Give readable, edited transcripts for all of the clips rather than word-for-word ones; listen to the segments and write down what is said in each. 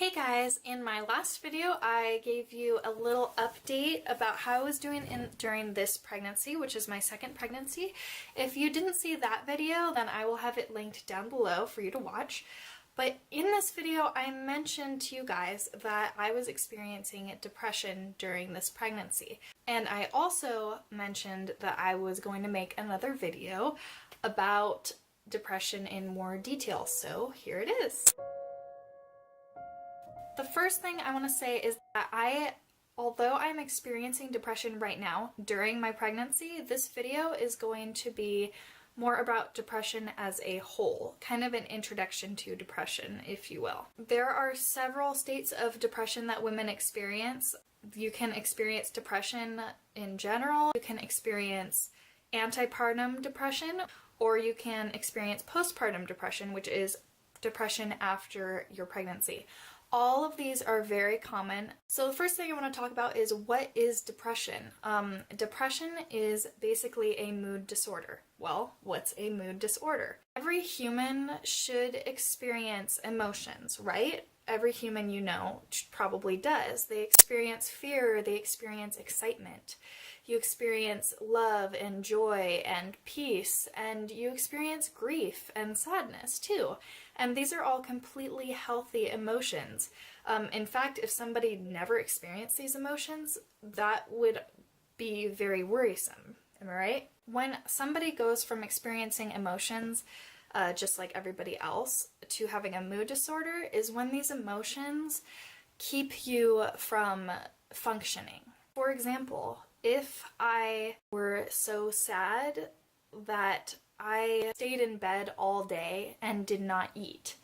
Hey guys, in my last video I gave you a little update about how I was doing during this pregnancy, which is my second pregnancy. If you didn't see that video, then I will have it linked down below for you to watch. But in this video I mentioned to you guys that I was experiencing depression during this pregnancy. And I also mentioned that I was going to make another video about depression in more detail, so here it is. The first thing I want to say is that although I'm experiencing depression right now during my pregnancy, this video is going to be more about depression as a whole, kind of an introduction to depression, if you will. There are several states of depression that women experience. You can experience depression in general, you can experience antepartum depression, or you can experience postpartum depression, which is depression after your pregnancy. All of these are very common. So the first thing I want to talk about is, what is depression? Depression is basically a mood disorder. Well, what's a mood disorder? Every human should experience emotions, right? Every human you know probably does. They experience fear, they experience excitement. You experience love and joy and peace, and you experience grief and sadness too. And these are all completely healthy emotions. In fact, if somebody never experienced these emotions, that would be very worrisome. Am I right? When somebody goes from experiencing emotions, just like everybody else, to having a mood disorder is when these emotions keep you from functioning. For example, if I were so sad that I stayed in bed all day and did not eat,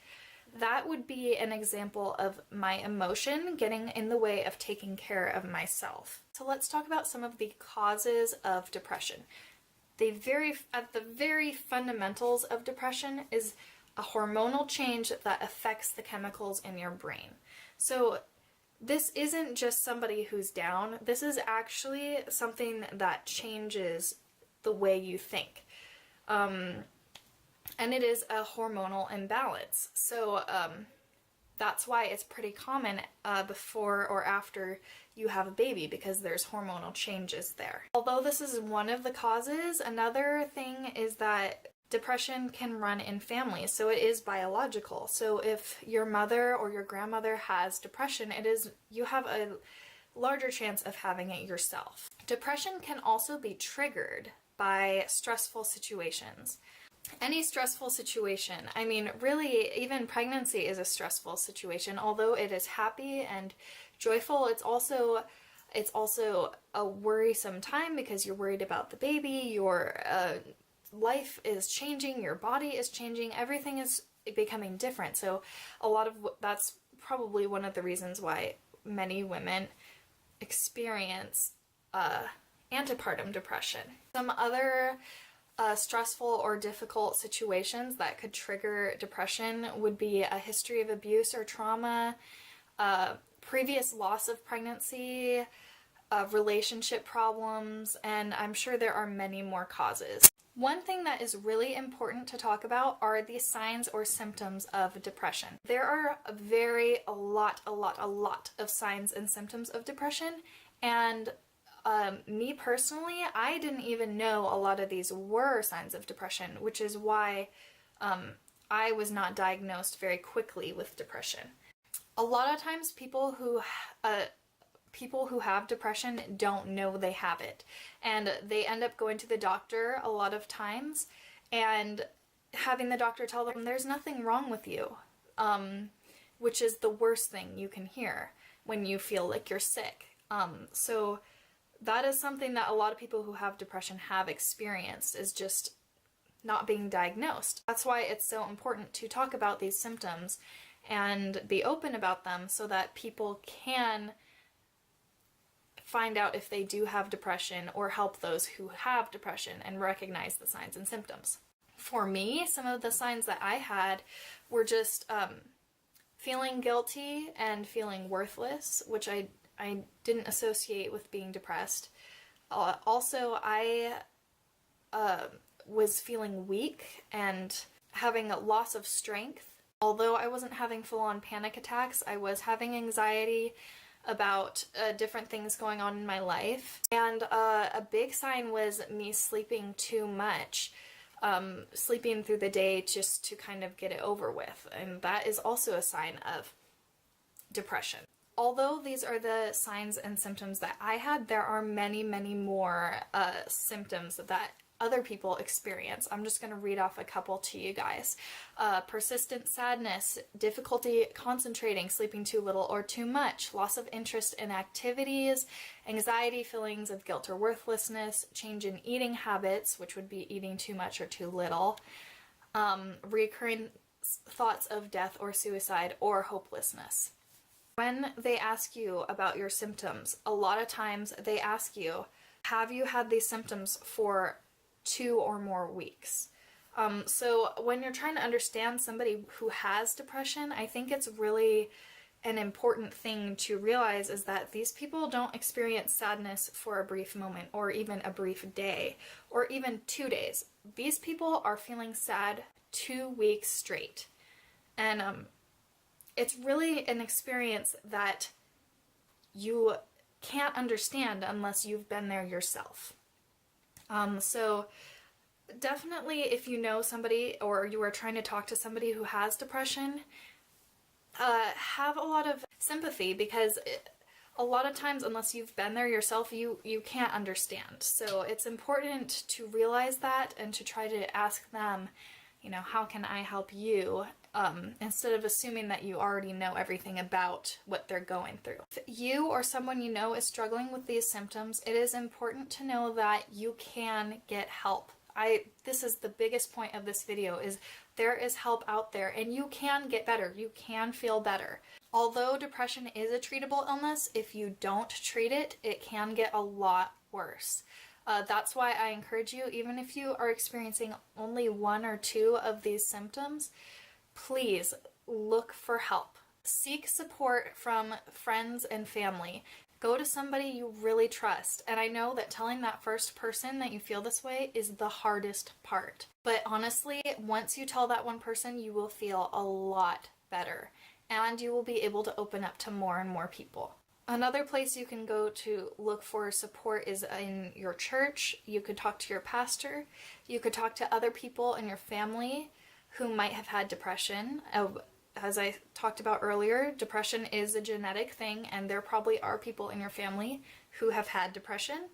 that would be an example of my emotion getting in the way of taking care of myself. So let's talk about some of the causes of depression. At the very fundamentals of depression is a hormonal change that affects the chemicals in your brain. So this isn't just somebody who's down, this is actually something that changes the way you think. And it is a hormonal imbalance. So that's why it's pretty common before or after you have a baby, because there's hormonal changes there. Although this is one of the causes, another thing is that depression can run in families, so it is biological. So if your mother or your grandmother has depression, you have a larger chance of having it yourself. Depression can also be triggered by stressful situations. Any stressful situation, I mean, really, even pregnancy is a stressful situation. Although it is happy and joyful, it's also a worrisome time because you're worried about the baby, your life is changing, your body is changing, everything is becoming different. So that's probably one of the reasons why many women experience antepartum depression. Some other stressful or difficult situations that could trigger depression would be a history of abuse or trauma, previous loss of pregnancy, relationship problems, and I'm sure there are many more causes. One thing that is really important to talk about are the signs or symptoms of depression. There are a lot of signs and symptoms of depression, and me personally, I didn't even know a lot of these were signs of depression, which is why I was not diagnosed very quickly with depression. A lot of times people who have depression don't know they have it, and they end up going to the doctor a lot of times and having the doctor tell them there's nothing wrong with you, which is the worst thing you can hear when you feel like you're sick. So that is something that a lot of people who have depression have experienced, is just not being diagnosed. That's why it's so important to talk about these symptoms and be open about them so that people can find out if they do have depression or help those who have depression and recognize the signs and symptoms. For me, some of the signs that I had were just feeling guilty and feeling worthless, which I didn't associate with being depressed. Also, I was feeling weak and having a loss of strength. Although I wasn't having full-on panic attacks, I was having anxiety about different things going on in my life. And a big sign was me sleeping too much, sleeping through the day just to kind of get it over with. And that is also a sign of depression. Although these are the signs and symptoms that I had, there are many, many more symptoms that other people experience. I'm just going to read off a couple to you guys. Persistent sadness, difficulty concentrating, sleeping too little or too much, loss of interest in activities, anxiety, feelings of guilt or worthlessness, change in eating habits, which would be eating too much or too little, recurring thoughts of death or suicide, or hopelessness. When they ask you about your symptoms, a lot of times they ask you, have you had these symptoms for 2 or more weeks? So when you're trying to understand somebody who has depression, I think it's really an important thing to realize is that these people don't experience sadness for a brief moment or even a brief day or even 2 days. These people are feeling sad 2 weeks straight. And it's really an experience that you can't understand unless you've been there yourself. So definitely if you know somebody or you are trying to talk to somebody who has depression, have a lot of sympathy, because a lot of times unless you've been there yourself, you can't understand. So it's important to realize that and to try to ask them, you know, how can I help you? Instead of assuming that you already know everything about what they're going through. If you or someone you know is struggling with these symptoms, it is important to know that you can get help. This is the biggest point of this video, is there is help out there and you can get better. You can feel better. Although depression is a treatable illness, if you don't treat it, it can get a lot worse. That's why I encourage you, even if you are experiencing only 1 or 2 of these symptoms, please look for help. Seek support from friends and family. Go to somebody you really trust. And I know that telling that first person that you feel this way is the hardest part. But honestly, once you tell that one person, you will feel a lot better. And you will be able to open up to more and more people. Another place you can go to look for support is in your church. You could talk to your pastor. You could talk to other people in your family who might have had depression. As I talked about earlier, depression is a genetic thing, and there probably are people in your family who have had depression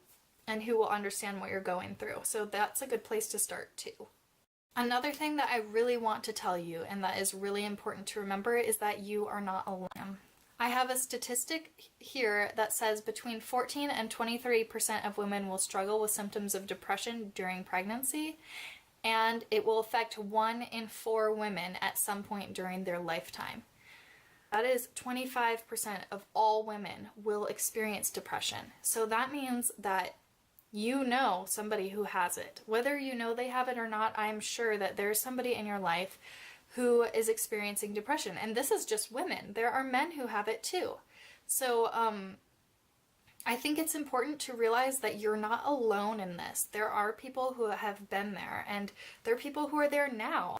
and who will understand what you're going through. So that's a good place to start too. Another thing that I really want to tell you, and that is really important to remember, is that you are not alone. I have a statistic here that says between 14 and 23% of women will struggle with symptoms of depression during pregnancy, and it will affect 1 in 4 women at some point during their lifetime. That is 25% of all women will experience depression. So that means that you know somebody who has it. Whether you know they have it or not, I'm sure that there's somebody in your life who is experiencing depression. And this is just women. There are men who have it too. So I think it's important to realize that you're not alone in this. There are people who have been there, and there are people who are there now.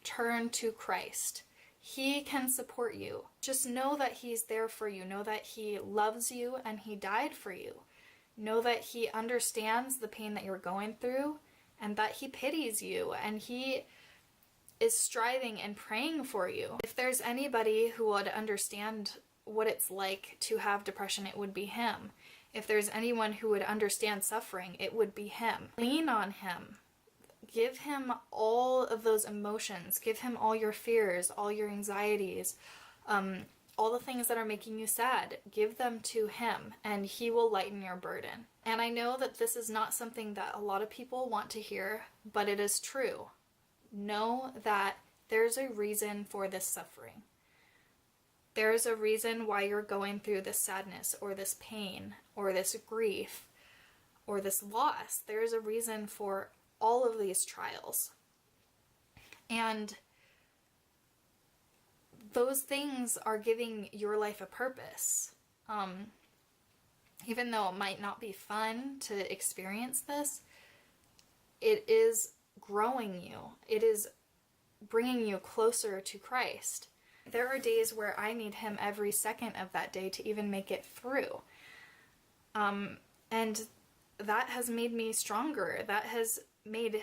Turn to Christ. He can support you. Just know that He's there for you. Know that He loves you and He died for you. Know that He understands the pain that you're going through and that He pities you and He is striving and praying for you. If there's anybody who would understand what it's like to have depression, it would be Him. If there's anyone who would understand suffering, it would be Him. Lean on Him. Give Him all of those emotions. Give Him all your fears, all your anxieties, all the things that are making you sad. Give them to Him, and He will lighten your burden. And I know that this is not something that a lot of people want to hear, but it is true. Know that there's a reason for this suffering. There's a reason why you're going through this sadness or this pain or this grief or this loss. There's a reason for all of these trials. And those things are giving your life a purpose. Even though it might not be fun to experience this, it is growing you. It is bringing you closer to Christ. There are days where I need Him every second of that day to even make it through. And that has made me stronger. That has made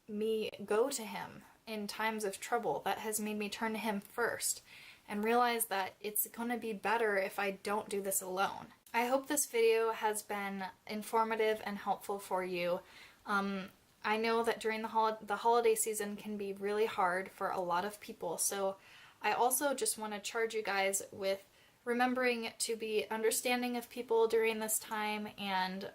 me go to Him in times of trouble. That has made me turn to Him first and realize that it's going to be better if I don't do this alone. I hope this video has been informative and helpful for you. I know that during the holiday season can be really hard for a lot of people, so I also just want to charge you guys with remembering to be understanding of people during this time, and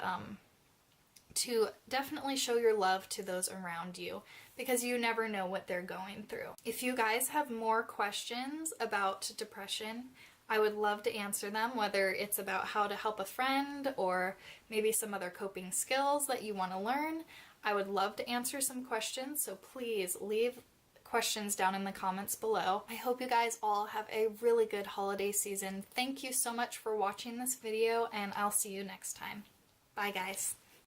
to definitely show your love to those around you, because you never know what they're going through. If you guys have more questions about depression, I would love to answer them, whether it's about how to help a friend or maybe some other coping skills that you want to learn. I would love to answer some questions, so please leave questions down in the comments below. I hope you guys all have a really good holiday season. Thank you so much for watching this video, and I'll see you next time. Bye guys.